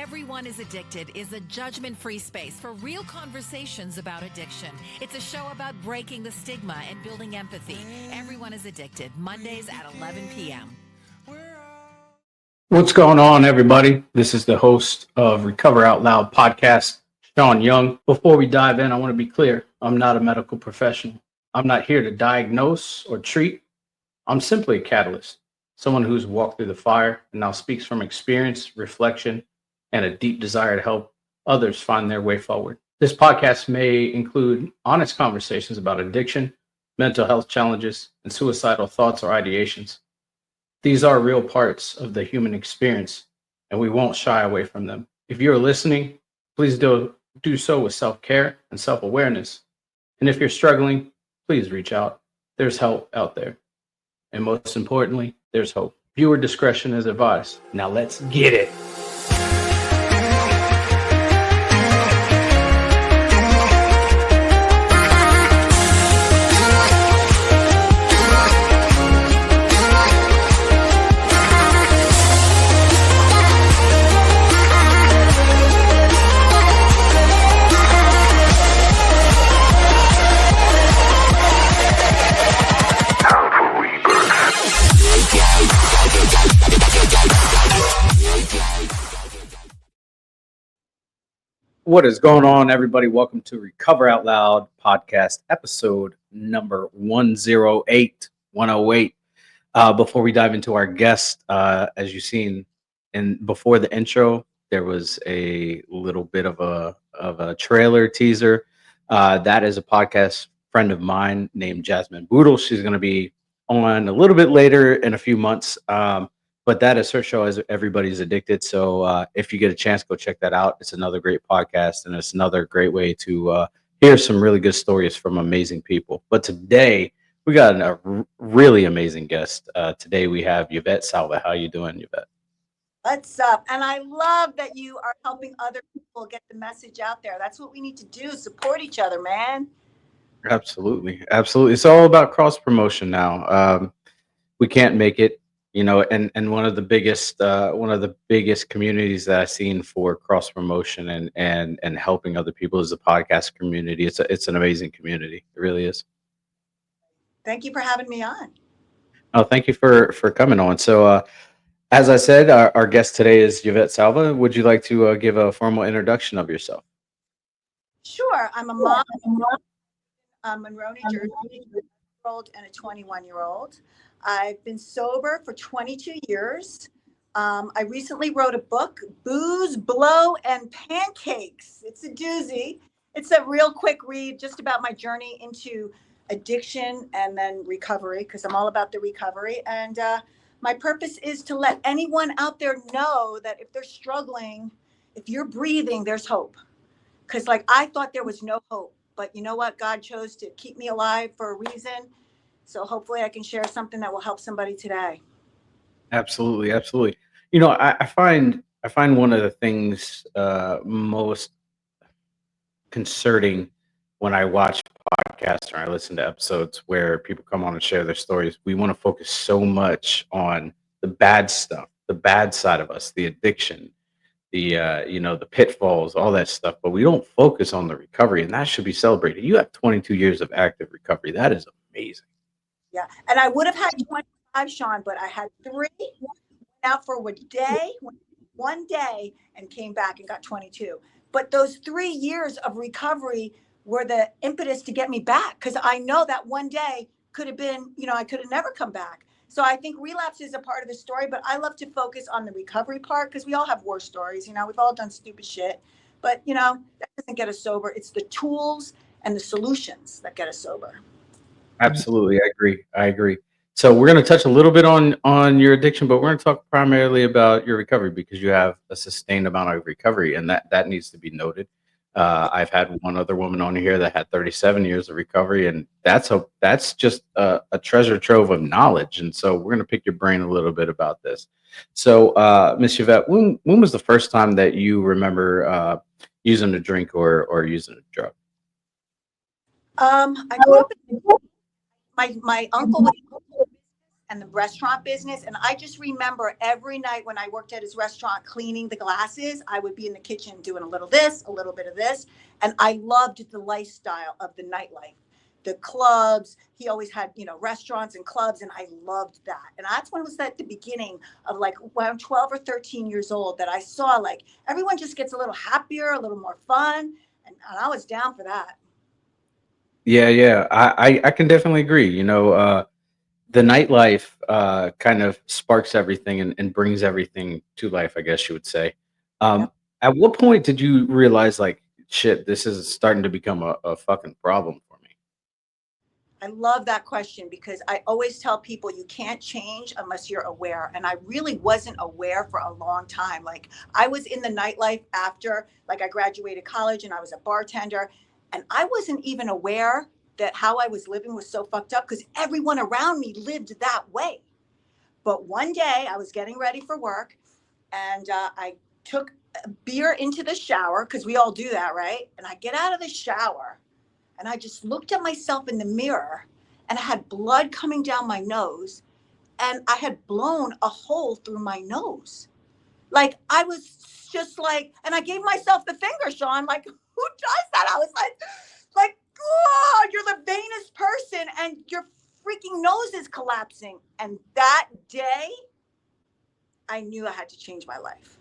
Everyone is Addicted is a judgment-free space for real conversations about addiction. It's a show about breaking the stigma and building empathy. Everyone is Addicted, Mondays at 11 p.m. What's going on, everybody? This is the host of Recover Out Loud podcast, Sean Young. Before we dive in, I want to be clear. I'm not a medical professional. I'm not here to diagnose or treat. I'm simply a catalyst, someone who's walked through the fire and now speaks from experience, reflection, and a deep desire to help others find their way forward. This podcast may include honest conversations about addiction, mental health challenges, and suicidal thoughts or ideations. These are real parts of the human experience, and we won't shy away from them. If you're listening, please do so with self-care and self-awareness. And if you're struggling, please reach out. There's help out there. And most importantly, there's hope. Viewer discretion is advised. Now let's get it. What is going on, everybody? Welcome to Recover Out Loud podcast, episode number 108. Before we dive into our guest, as you've seen before the intro, there was a little bit of a trailer teaser. That is a podcast friend of mine named Jasmine Boodle. She's going to be on a little bit later in a few months. But that is her show, as Everybody's Addicted. So if you get a chance, go check that out. It's another great podcast, and it's another great way to hear some really good stories from amazing people. But today, we got a really amazing guest. Today, we have Yvette Salva. How you doing, Yvette? What's up? And I love that you are helping other people get the message out there. That's what we need to do, support each other, man. Absolutely. It's all about cross-promotion now. We can't make it. You know, and one of the biggest communities that I've seen for cross promotion and helping other people is the podcast community. It's an amazing community. It really is. Thank you for having me on. Oh, thank you for coming on. So, as I said, our guest today is Yvette Salva. Would you like to give a formal introduction of yourself? Sure. I'm a mom, Monroe, New Jersey, and a 21-year-old. I've been sober for 22 years. I recently wrote a book, Booze, Blow, and Pancakes. It's a doozy. It's a real quick read just about my journey into addiction and then recovery, because I'm all about the recovery. And my purpose is to let anyone out there know that if they're struggling, if you're breathing, there's hope. Because I thought there was no hope. But you know what? God chose to keep me alive for a reason. So hopefully I can share something that will help somebody today. Absolutely. You know, I find one of the things most concerning when I watch podcasts or I listen to episodes where people come on and share their stories. We want to focus so much on the bad stuff, the bad side of us, the addiction, the pitfalls, all that stuff, but we don't focus on the recovery, and that should be celebrated. You have 22 years of active recovery. That is amazing. Yeah, and I would have had 25, Sean, but I had 3, went out for one day, and came back and got 22. But those 3 years of recovery were the impetus to get me back, because I know that one day could have been, I could have never come back. So I think relapse is a part of the story, but I love to focus on the recovery part, because we all have war stories. We've all done stupid shit, but that doesn't get us sober. It's the tools and the solutions that get us sober. Absolutely. I agree. So we're going to touch a little bit on your addiction, but we're going to talk primarily about your recovery, because you have a sustained amount of recovery, and that needs to be noted. I've had one other woman on here that had 37 years of recovery, and that's just a treasure trove of knowledge. And so we're going to pick your brain a little bit about this. So, Miss Yvette, when was the first time that you remember using a drink or using a drug? I grew up. My uncle was and the restaurant business. And I just remember every night when I worked at his restaurant cleaning the glasses, I would be in the kitchen doing a little this, a little bit of this. And I loved the lifestyle of the nightlife, the clubs. He always had, restaurants and clubs. And I loved that. And that's when it was at the beginning of like when I'm 12 or 13 years old that I saw like everyone just gets a little happier, a little more fun. And I was down for that. Yeah, yeah. I can definitely agree. The nightlife kind of sparks everything and brings everything to life, I guess you would say. Yep. At what point did you realize, like, shit, this is starting to become a fucking problem for me? I love that question because I always tell people you can't change unless you're aware. And I really wasn't aware for a long time. Like I was in the nightlife after, like I graduated college and I was a bartender. And I wasn't even aware that how I was living was so fucked up because everyone around me lived that way. But one day I was getting ready for work and I took a beer into the shower because we all do that, right? And I get out of the shower and I just looked at myself in the mirror and I had blood coming down my nose and I had blown a hole through my nose. Like I was just like, and I gave myself the finger, Sean, like, who does that? I was like, oh, you're the vainest person and your freaking nose is collapsing. And that day, I knew I had to change my life.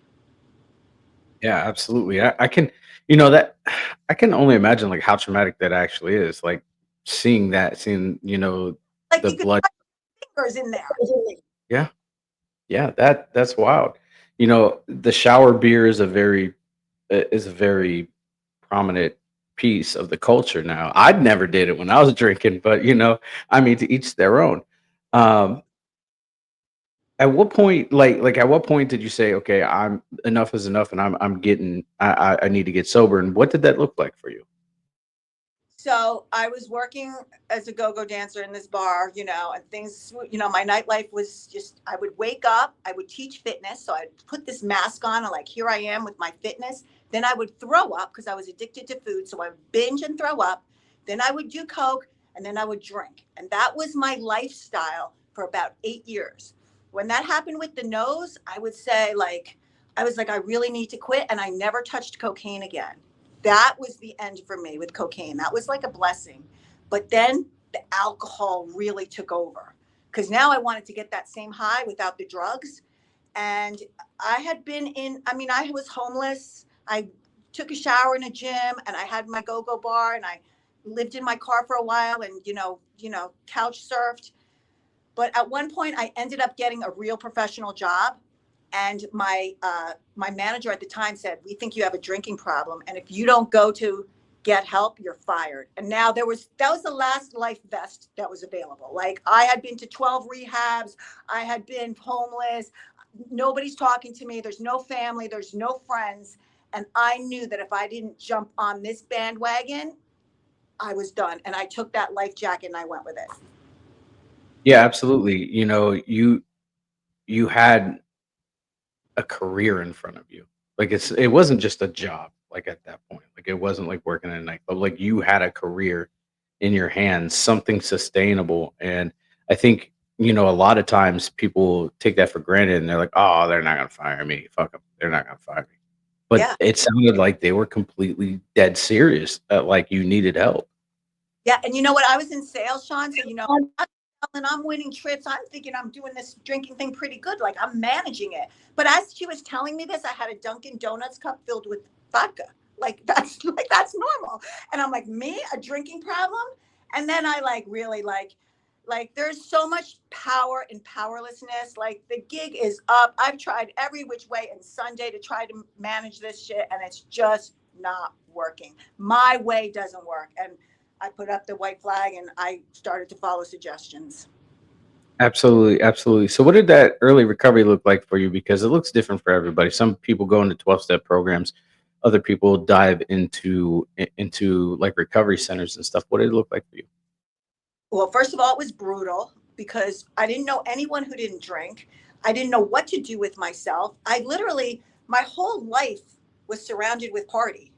Yeah, absolutely. I can, that I can only imagine like how traumatic that actually is. Like seeing, Like the you could blood. put fingers in there. Yeah. Yeah. That's wild. The shower beer is a very prominent piece of the culture now. I'd never did it when I was drinking, but I mean, to each their own. Um, at what point, like at what point did you say, okay, I'm enough is enough, and I'm getting, I need to get sober, and what did that look like for you? So I was working as a go-go dancer in this bar, and things, my nightlife was just, I would wake up, I would teach fitness. So I'd put this mask on and like, here I am with my fitness. Then I would throw up because I was addicted to food. So I would binge and throw up. Then I would do Coke and then I would drink. And that was my lifestyle for about 8 years. When that happened with the nose, I would say like, I was like, I really need to quit. And I never touched cocaine again. That was the end for me with cocaine. That was like a blessing. But then the alcohol really took over because now I wanted to get that same high without the drugs. And I had been I was homeless. I took a shower in a gym and I had my go-go bar and I lived in my car for a while and, couch surfed. But at one point, I ended up getting a real professional job, and my manager at the time said, "We think you have a drinking problem, and if you don't go to get help, you're fired." And now that was the last life vest that was available. Like I had been to 12 rehabs, I had been homeless. Nobody's talking to me. There's no family. There's no friends. And I knew that if I didn't jump on this bandwagon, I was done. And I took that life jacket and I went with it. Yeah, absolutely. You had a career in front of you. Like it wasn't just a job. Like at that point, like it wasn't like working at a nightclub. Like you had a career in your hands, something sustainable. And I think a lot of times people take that for granted, and they're like, "Oh, they're not gonna fire me. Fuck them. They're not gonna fire me." But Yeah. it sounded like they were completely dead serious. That like you needed help. Yeah, and you know what? I was in sales, Sean. So I'm winning trips. I'm thinking I'm doing this drinking thing pretty good. Like I'm managing it. But as she was telling me this, I had a Dunkin' Donuts cup filled with vodka. That's normal. And I'm like, me, a drinking problem? And then I like really like there's so much power in powerlessness. Like the gig is up. I've tried every which way and Sunday to try to manage this shit, and it's just not working. My way doesn't work. And I put up the white flag and I started to follow suggestions. Absolutely, absolutely. So, what did that early recovery look like for you? Because it looks different for everybody. Some people go into 12-step programs, other people dive into like recovery centers and stuff. What did it look like for you? Well, first of all, it was brutal because I didn't know anyone who didn't drink. I didn't know what to do with myself. I literally, my whole life was surrounded with party,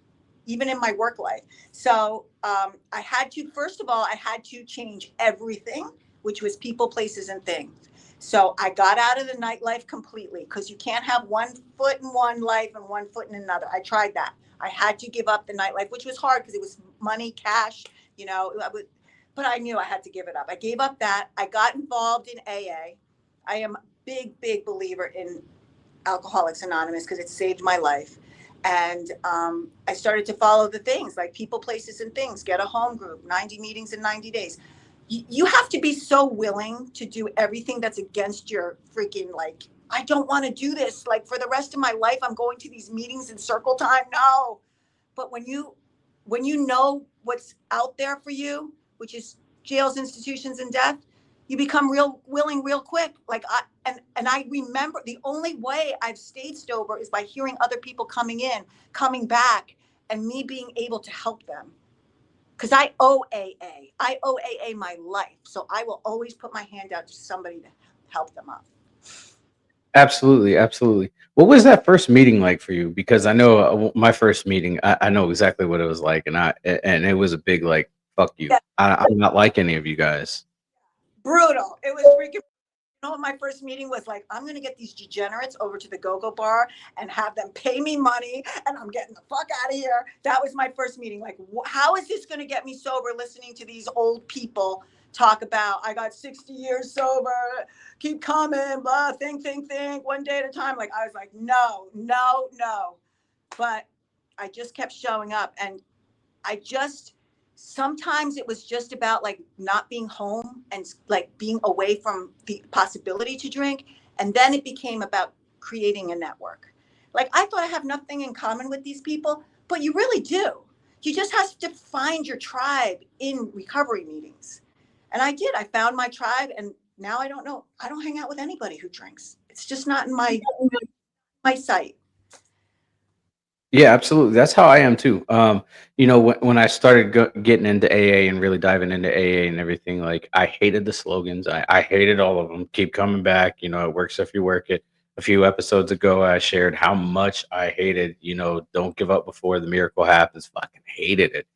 even in my work life. So I had to, first of all, I had to change everything, which was people, places, and things. So I got out of the nightlife completely because you can't have one foot in one life and one foot in another. I tried that. I had to give up the nightlife, which was hard because it was money, cash, but I knew I had to give it up. I gave up that. I got involved in AA. I am a big, big believer in Alcoholics Anonymous because it saved my life. And I started to follow the things like people, places, and things, get a home group, 90 meetings in 90 days. You have to be so willing to do everything that's against your freaking, like, I don't want to do this. Like for the rest of my life, I'm going to these meetings in circle time. No. But when you know what's out there for you, which is jails, institutions, and death, you become real willing real quick. Like I remember the only way I've stayed sober is by hearing other people coming in, coming back, and me being able to help them. Because I owe AA. I owe AA my life. So I will always put my hand out to somebody to help them up. Absolutely, absolutely. What was that first meeting like for you? Because I know my first meeting, I know exactly what it was like, and it was a big like, fuck you. Yeah. I'm not like any of you guys. Brutal. It was freaking. You know what my first meeting was like? I'm going to get these degenerates over to the go-go bar and have them pay me money, and I'm getting the fuck out of here. That was my first meeting. Like, how is this going to get me sober, listening to these old people talk about, I got 60 years sober, keep coming, blah, think, one day at a time. Like, I was like, no. But I just kept showing up, and sometimes it was just about like not being home and like being away from the possibility to drink. And then it became about creating a network. Like I thought I have nothing in common with these people, but you really do. You just have to find your tribe in recovery meetings. And I did. I found my tribe, and now I don't hang out with anybody who drinks. It's just not in my sight. Yeah, absolutely. That's how I am too. When I started getting into AA and really diving into AA and everything, like I hated the slogans. I hated all of them. Keep coming back. It works if you work it. A few episodes ago, I shared how much I hated, don't give up before the miracle happens. Fucking hated it,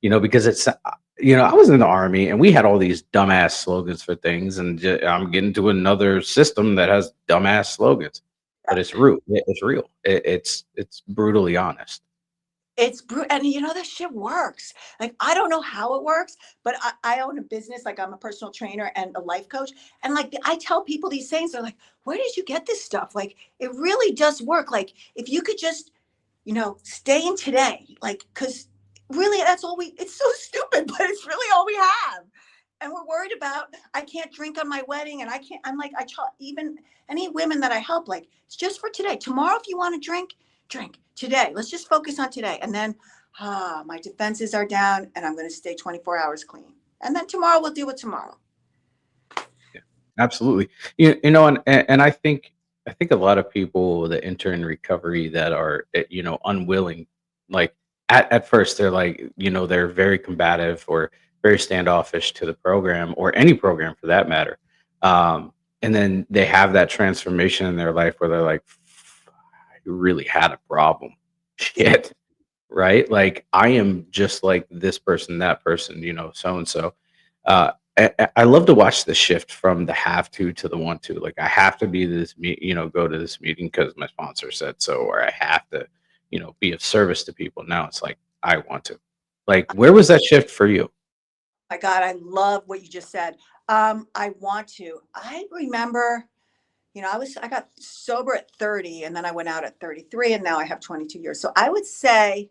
because I was in the army and we had all these dumbass slogans for things. And I'm getting to another system that has dumbass slogans. But it's real. It's real. It's brutally honest. It's brutal. And that shit works. Like, I don't know how it works, but I own a business. Like, I'm a personal trainer and a life coach. And like, I tell people these things, they're like, where did you get this stuff? Like, it really does work. Like, if you could just, stay in today, like, because really that's all it's so stupid, but it's really all we have. And we're worried about, I can't drink on my wedding. And I'm like, even any women that I help, like, it's just for today. Tomorrow, if you want to drink today. Let's just focus on today. And then, my defenses are down and I'm going to stay 24 hours clean. And then tomorrow we'll deal with tomorrow. Yeah, absolutely. And I think a lot of people that enter in recovery that are, unwilling, like at first they're like, they're very combative or very standoffish to the program or any program for that matter. And then they have that transformation in their life where they're like, I really had a problem. Shit. Right? Like I am just like this person, that person, so and so. I love to watch the shift from the have to the want to. Like I have to be this, go to this meeting because my sponsor said so, or I have to, be of service to people. Now it's like I want to. Like, where was that shift for you? My God, I love what you just said. I want to. I remember, I got sober at 30 and then I went out at 33 and now I have 22 years. So I would say,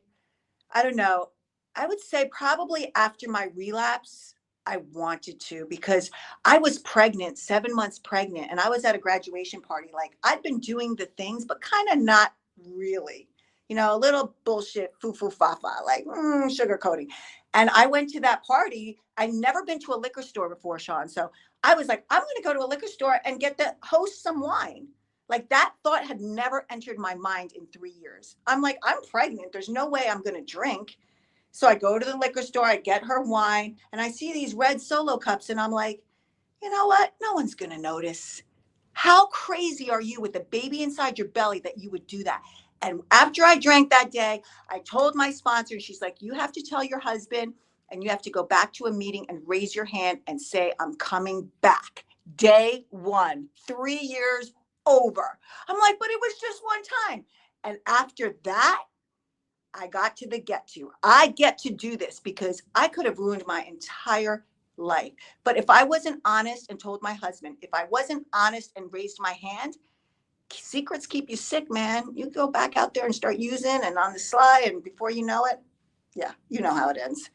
I don't know, I would say probably after my relapse, I wanted to because I was pregnant, 7 months pregnant, and I was at a graduation party. Like I'd been doing the things, but kind of not really, a little bullshit, foo fa fa, like sugarcoating. And I went to that party. I'd never been to a liquor store before, Sean. So I was like, I'm going to go to a liquor store and get the host some wine. Like that thought had never entered my mind in 3 years. I'm like, I'm pregnant. There's no way I'm going to drink. So I go to the liquor store, I get her wine, and I see these red Solo cups, and I'm like, you know what? No one's going to notice. How crazy are you with a baby inside your belly that you would do that? And after I drank that day, I told my sponsor, and she's like, you have to tell your husband, and you have to go back to a meeting and raise your hand and say, I'm coming back. day one, 3 years over. I'm like, but it was just one time. And after that, I got to the get to. I get to do this because I could have ruined my entire life. But if I wasn't honest and told my husband, if I wasn't honest and raised my hand, secrets keep you sick, man. You go back out there and start using and on the sly, and before you know it, yeah, you know how it ends.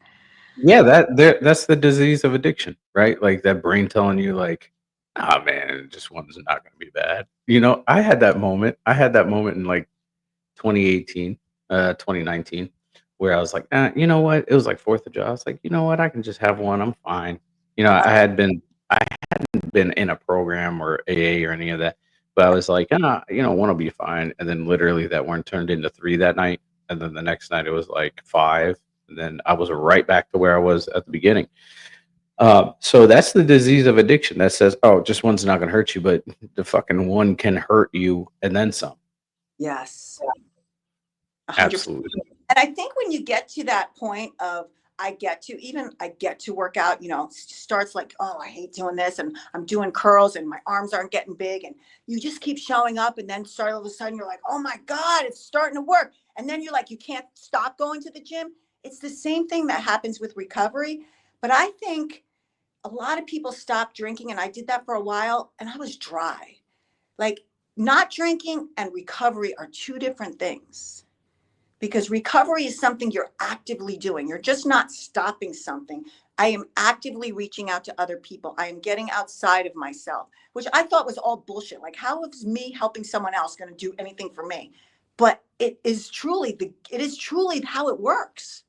Yeah, that's the disease of addiction, right? Like that brain telling you like, "Ah, man, just one's not gonna be bad." I had that moment. I had that moment in like 2018, 2019, where I was like, you know what? It was like 4th of July. I was like, you know what? I can just have one. I'm fine. I hadn't been in a program or AA or any of that, but I was like, one will be fine. And then literally that one turned into 3 that night. And then the next night it was like 5. And then I was right back to where I was at the beginning. So that's the disease of addiction that says, oh, just one's not going to hurt you, but the fucking one can hurt you and then some. Yes. 100%. Absolutely. And I think when you get to that point of I get to work out, starts like, oh, I hate doing this, and I'm doing curls and my arms aren't getting big, and you just keep showing up, and then start all of a sudden you're like, oh my God, it's starting to work. And then you're like, you can't stop going to the gym. It's the same thing that happens with recovery. But I think a lot of people stop drinking, and I did that for a while, and I was dry. Like, not drinking and recovery are two different things, because recovery is something you're actively doing. You're just not stopping something. I am actively reaching out to other people. I am getting outside of myself, which I thought was all bullshit. Like, how is me helping someone else going to do anything for me? But it is truly how it works.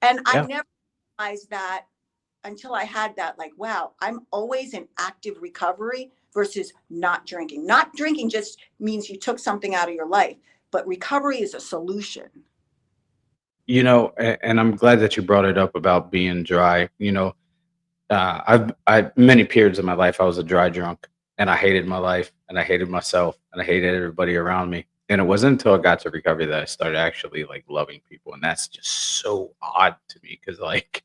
And I Yeah. never realized that until I had that, like, wow, I'm always in active recovery versus not drinking. Not drinking just means you took something out of your life, but recovery is a solution. And I'm glad that you brought it up about being dry. I many periods of my life I was a dry drunk, and I hated my life, and I hated myself, and I hated everybody around me. And it wasn't until I got to recovery that I started actually like loving people, and that's just so odd to me because like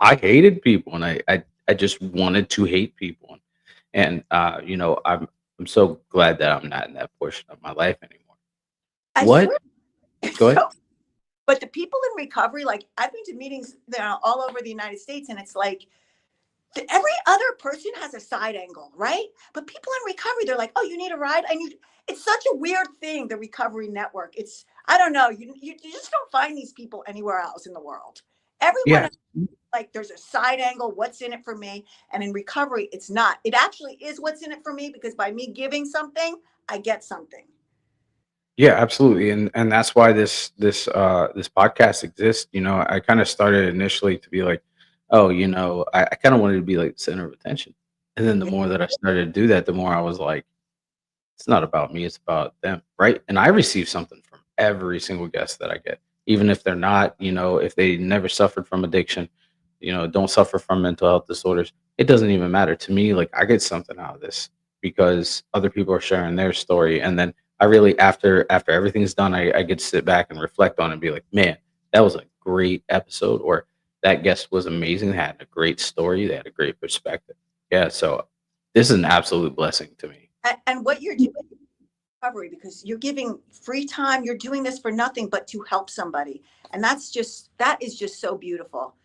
I hated people, and I just wanted to hate people, and I'm so glad that I'm not in that portion of my life anymore. I What? swear. Go ahead. So, but the people in recovery, like, I've been to meetings, all over the United States, and it's like every other person has a side angle, right? But people in recovery, they're like, oh, you need a ride? It's such a weird thing, the recovery network. I don't know. You just don't find these people anywhere else in the world. Everyone, Yeah. like, there's a side angle. What's in it for me? And in recovery, it's not. It actually is what's in it for me, because by me giving something, I get something. Yeah, absolutely. And that's why this podcast exists. I kind of started initially to be like, oh, I kind of wanted to be like the center of attention. And then the Yeah. more that I started to do that, the more I was like, it's not about me, it's about them. Right. And I receive something from every single guest that I get, even if they're not, if they never suffered from addiction, don't suffer from mental health disorders. It doesn't even matter to me. Like I get something out of this because other people are sharing their story. And then I really, after everything's done, I get to sit back and reflect on it and be like, man, that was a great episode, or that guest was amazing. They had a great story. They had a great perspective. Yeah. So this is an absolute blessing to me. And what you're doing is recovery, because you're giving free time. You're doing this for nothing but to help somebody. And that is just so beautiful.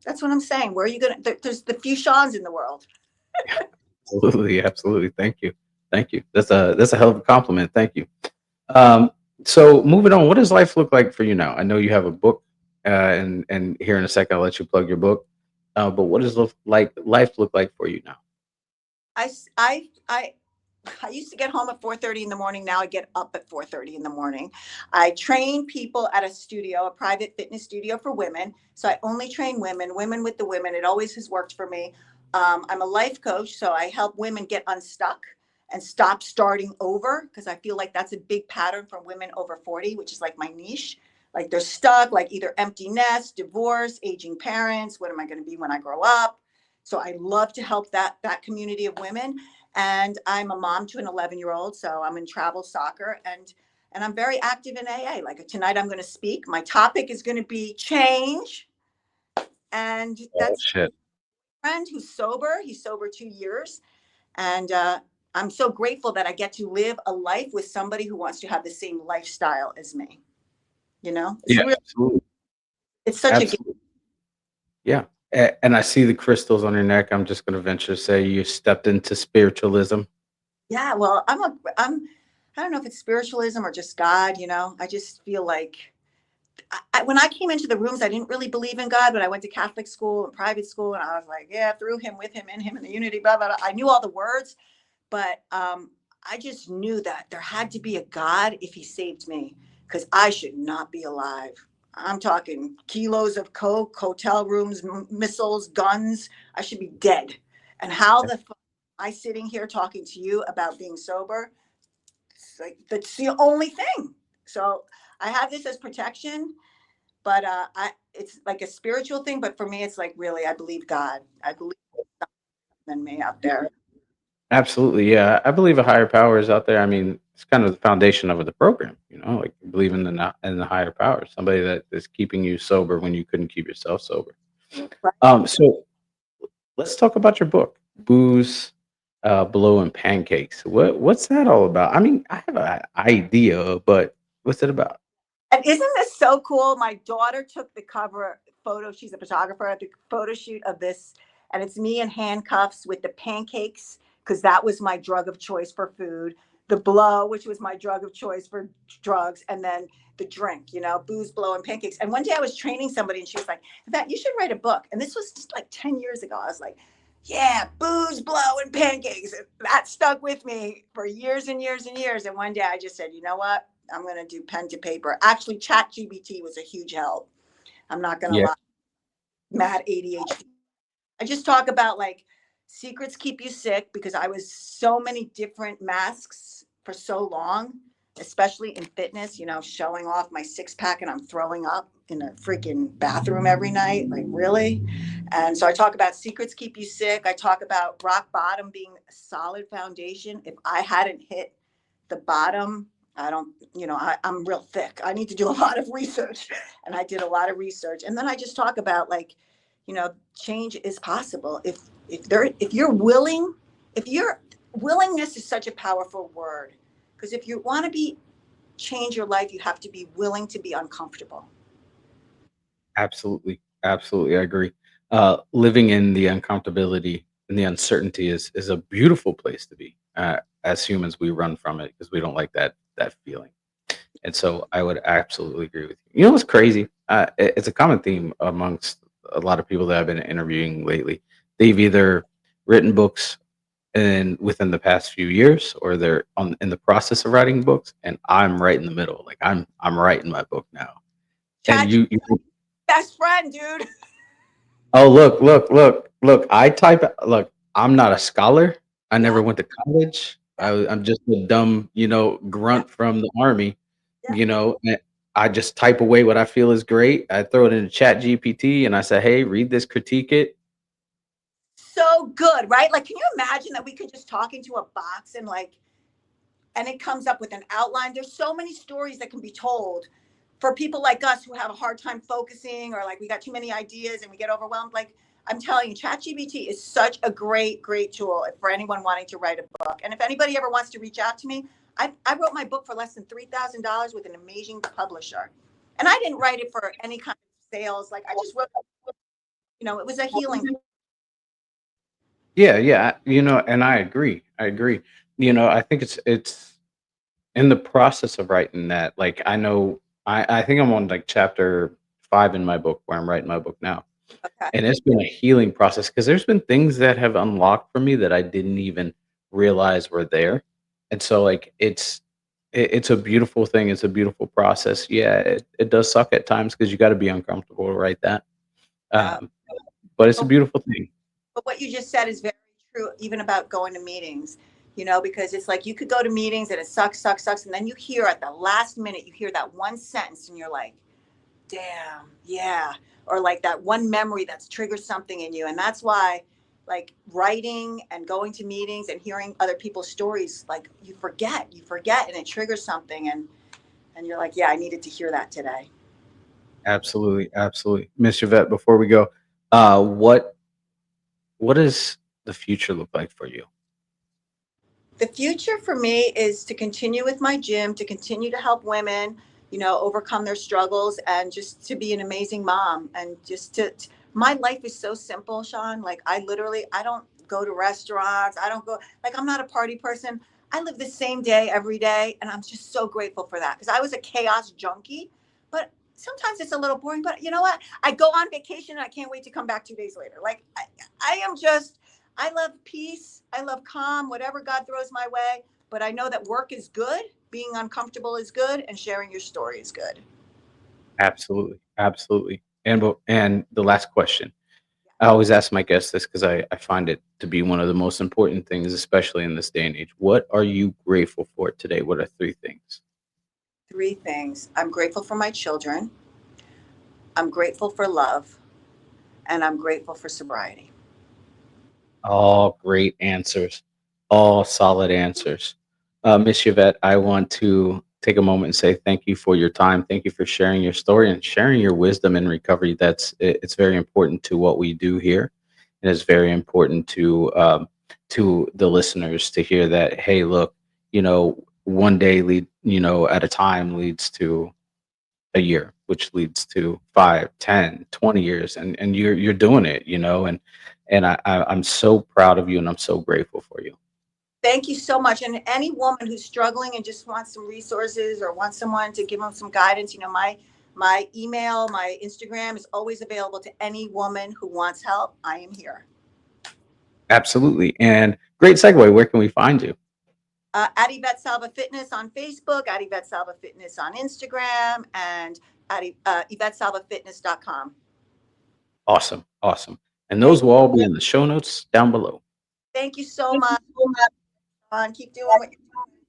That's what I'm saying. Where are you going to, there's the few Seans in the world. Absolutely, absolutely. Thank you. Thank you. That's a hell of a compliment. Thank you. Um, so moving on, what does life look like for you now? I know you have a book, and here in a second I'll let you plug your book. But what does life look like for you now? I, s- I used to get home at 4:30 in the morning. Now I get up at 4:30 in the morning. I train people at a studio, a private fitness studio for women. So I only train women with the women. It always has worked for me. I'm a life coach, so I help women get unstuck and stop starting over, because I feel like that's a big pattern for women over 40, which is like my niche. Like, they're stuck, like either empty nest, divorce, aging parents. What am I going to be when I grow up? So I love to help that community of women. And I'm a mom to an 11-year-old, so I'm in travel soccer, and I'm very active in AA. Like, tonight I'm going to speak. My topic is going to be change, and Oh that's shit. a friend who's sober. He's sober 2 years, And I'm so grateful that I get to live a life with somebody who wants to have the same lifestyle as me. It's Yeah, really, absolutely. it's such a gift. Absolutely. Yeah. And I see the crystals on your neck. I'm just going to venture to say you stepped into spiritualism. Yeah, well, I don't know if it's spiritualism or just God, I just feel like when I came into the rooms, I didn't really believe in God, but I went to Catholic school and private school, and I was like, yeah, through him, with him, in him, and the unity, blah, blah, blah. I knew all the words, but I just knew that there had to be a God if he saved me, because I should not be alive. I'm talking kilos of coke, hotel rooms, missiles, guns. I should be dead. And how the fuck am I sitting here talking to you about being sober? It's like that's the only thing. So I have this as protection, but it's like a spiritual thing. But for me, it's like really, I believe God. I believe in me out there. Absolutely. Yeah. I believe a higher power is out there. I mean, it's kind of the foundation of the program, like believing in the higher power, somebody that is keeping you sober when you couldn't keep yourself sober. Right? So let's talk about your book, Booze, Blow, and Pancakes. What's that all about? I mean, I have an idea, but what's it about? And isn't this so cool? My daughter took the cover photo. She's a photographer at the photo shoot of this, and it's me in handcuffs with the pancakes because that was my drug of choice for food. The blow, which was my drug of choice for drugs, and then the drink, booze, blow, and pancakes. And one day I was training somebody, and she was like, "That you should write a book." And this was just like 10 years ago. I was like, "Yeah, booze, blow, and pancakes." And that stuck with me for years and years and years. And one day I just said, "You know what? I'm going to do pen to paper." Actually, ChatGPT was a huge help. I'm not going to Yeah. lie. Mad ADHD. I just talk about like secrets keep you sick because I was so many different masks for so long, especially in fitness, showing off my six pack and I'm throwing up in a freaking bathroom every night. Like, really? And so I talk about secrets keep you sick. I talk about rock bottom being a solid foundation. If I hadn't hit the bottom, I don't, I'm real thick. I need to do a lot of research. And I did a lot of research. And then I just talk about like, change is possible if you're willing. If your willingness is such a powerful word, because if you want to be change your life, you have to be willing to be uncomfortable. Absolutely. Absolutely. I agree. Living in the uncomfortability and the uncertainty is a beautiful place to be. As humans, we run from it because we don't like that feeling. And so I would absolutely agree with you. You know what's crazy? It's a common theme amongst a lot of people that I've been interviewing lately. They've either written books within the past few years, or they're in the process of writing books, and I'm right in the middle. Like I'm writing my book now. And Chat, you best friend, dude. oh, look, look, I'm not a scholar. I Yeah, never went to college. yeah, I'm just a dumb, yeah, grunt from the army, yeah. and I just type away what I feel is great. I throw it into Chat GPT and I say, "Hey, read this, critique it." So good, right? Like, can you imagine that we could just talk into a box and it comes up with an outline? There's so many stories that can be told for people like us who have a hard time focusing, or like we got too many ideas and we get overwhelmed. Like, I'm telling you, ChatGPT is such a great tool for anyone wanting to write a book. And if anybody ever wants to reach out to me, I wrote my book for less than $3,000 with an amazing publisher. And I didn't write it for any kind of sales. Like, I just wrote, it was a healing. Yeah, yeah, and I agree. I agree. I think it's in the process of writing that. Like I know, I think I'm on like chapter 5 in my book where I'm writing my book now. Okay. And it's been a healing process because there's been things that have unlocked for me that I didn't even realize were there. And so like it's a beautiful thing. It's a beautiful process. Yeah, it does suck at times because you got to be uncomfortable to write that. Yeah. Um, but it's a But beautiful thing. But what you just said is very true, even about going to meetings, because it's like you could go to meetings and it sucks. And then you hear at the last minute, you hear that one sentence and you're like, damn, yeah. Or like that one memory that's triggered something in you. And that's why, like, writing and going to meetings and hearing other people's stories, like you forget and it triggers something. And you're like, yeah, I needed to hear that today. Absolutely, absolutely. Miss Yvette, before we go, what does the future look like for you? The future for me is to continue with my gym, to continue to help women, overcome their struggles, and just to be an amazing mom. And just my life is so simple, Sean. Like I don't go to restaurants. I don't go, like, I'm not a party person. I live the same day every day. And I'm just so grateful for that because I was a chaos junkie, but sometimes it's a little boring. But you know what? I go on vacation and I can't wait to come back 2 days later. Like I am just, I love peace. I love calm, whatever God throws my way. But I know that work is good, being uncomfortable is good, and sharing your story is good. Absolutely, absolutely. And the last question, I always ask my guests this because I find it to be one of the most important things, especially in this day and age. What are you grateful for today? What are three things? Three things. I'm grateful for my children. I'm grateful for love. And I'm grateful for sobriety. All great answers, all solid answers. Miss Yvette, I want to take a moment and say thank you for your time. Thank you for sharing your story and sharing your wisdom in recovery. It's very important to what we do here, and it's very important to the listeners to hear that. Hey, look, one day at a time leads to a year, which leads to 5, 10, 20 years, and you're doing it, and I'm so proud of you, and I'm so grateful for you. Thank you so much. And any woman who's struggling and just wants some resources or wants someone to give them some guidance, my email, my Instagram is always available to any woman who wants help. I am here. Absolutely, and great segue. Where can we find you? At Yvette Salva Fitness on Facebook, at Yvette Salva Fitness on Instagram, and at YvetteSalvaFitness.com. Awesome, awesome. And Thank, those will all be in the show notes down below. thank you so much. Keep doing what you're doing.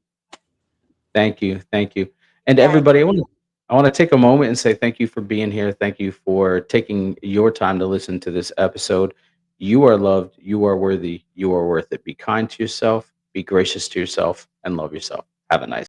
Thank you, thank you, and Yes. everybody. I want to take a moment and say thank you for being here. Thank you for taking your time to listen to this episode. You are loved. You are worthy. You are worth it. Be kind to yourself. Be gracious to yourself, and love yourself. Have a nice